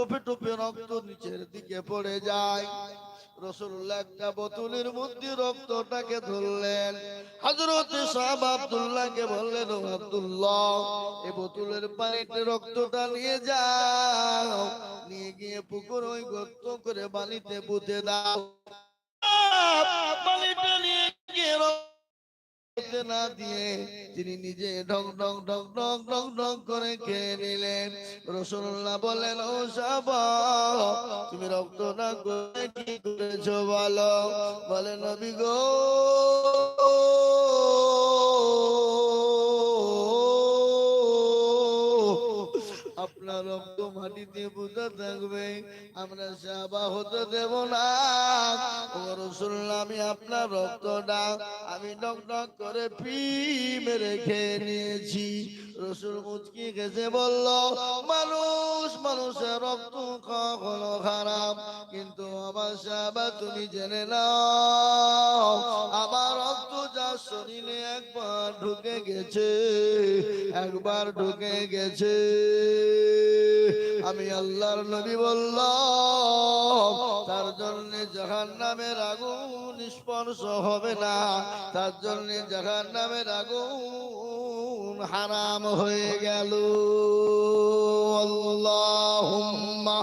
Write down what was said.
টোপে টোপে রক্ত নিচের দিকে পড়ে যায়। রাসূলুল্লাহ একটা বোতলের মধ্যে রক্তটাকে ধরলেন। হযরত সাহাবা আব্দুল্লাহকে বললেন, ও আব্দুল্লাহ, এই বোতলের পানিতে রক্তটা নিয়ে যাও, নিয়ে গিয়ে পুকুর ওই গর্ত করে বালিতে পুঁতে দাও। পানিটা নিয়ে গিয়ে না দিয়ে তিনি নিজে ঢক ঢক ঢক ঢক ঢক ঢক করে খেয়ে নিলেন। রাসূলুল্লাহ বলেন, ও সাহাবা, তুমি রক্ত না করে কি করেছো বলো? বলে, নবী গো, আপনার রক্ত মাটিতে পুঁতে থাকবে, আমরা সাহাবা হতে দেব না। ও রাসূলুল্লাহ, আমি আপনার রক্তটা আমি ডক ডক করে পি মেরে খেয়ে নিয়েছি। রাসূল মুচকি হেসে বলল, মানুষ মানুষের রক্ত খাওয়া হলো হারাম, কিন্তু আমার সাহাবা তুমি জেনে নাও, আমার রক্ত যা শরীরে একবার ঢুকে গেছে, একবার ঢুকে গেছে, আমি আল্লাহর নবী বললাম তার জন্য জাহান্নামের আগুন স্পর্শ হবে না, তার জন্য জাহান্নামের আগুন হারাম হয়ে গেল। আল্লাহুম্মা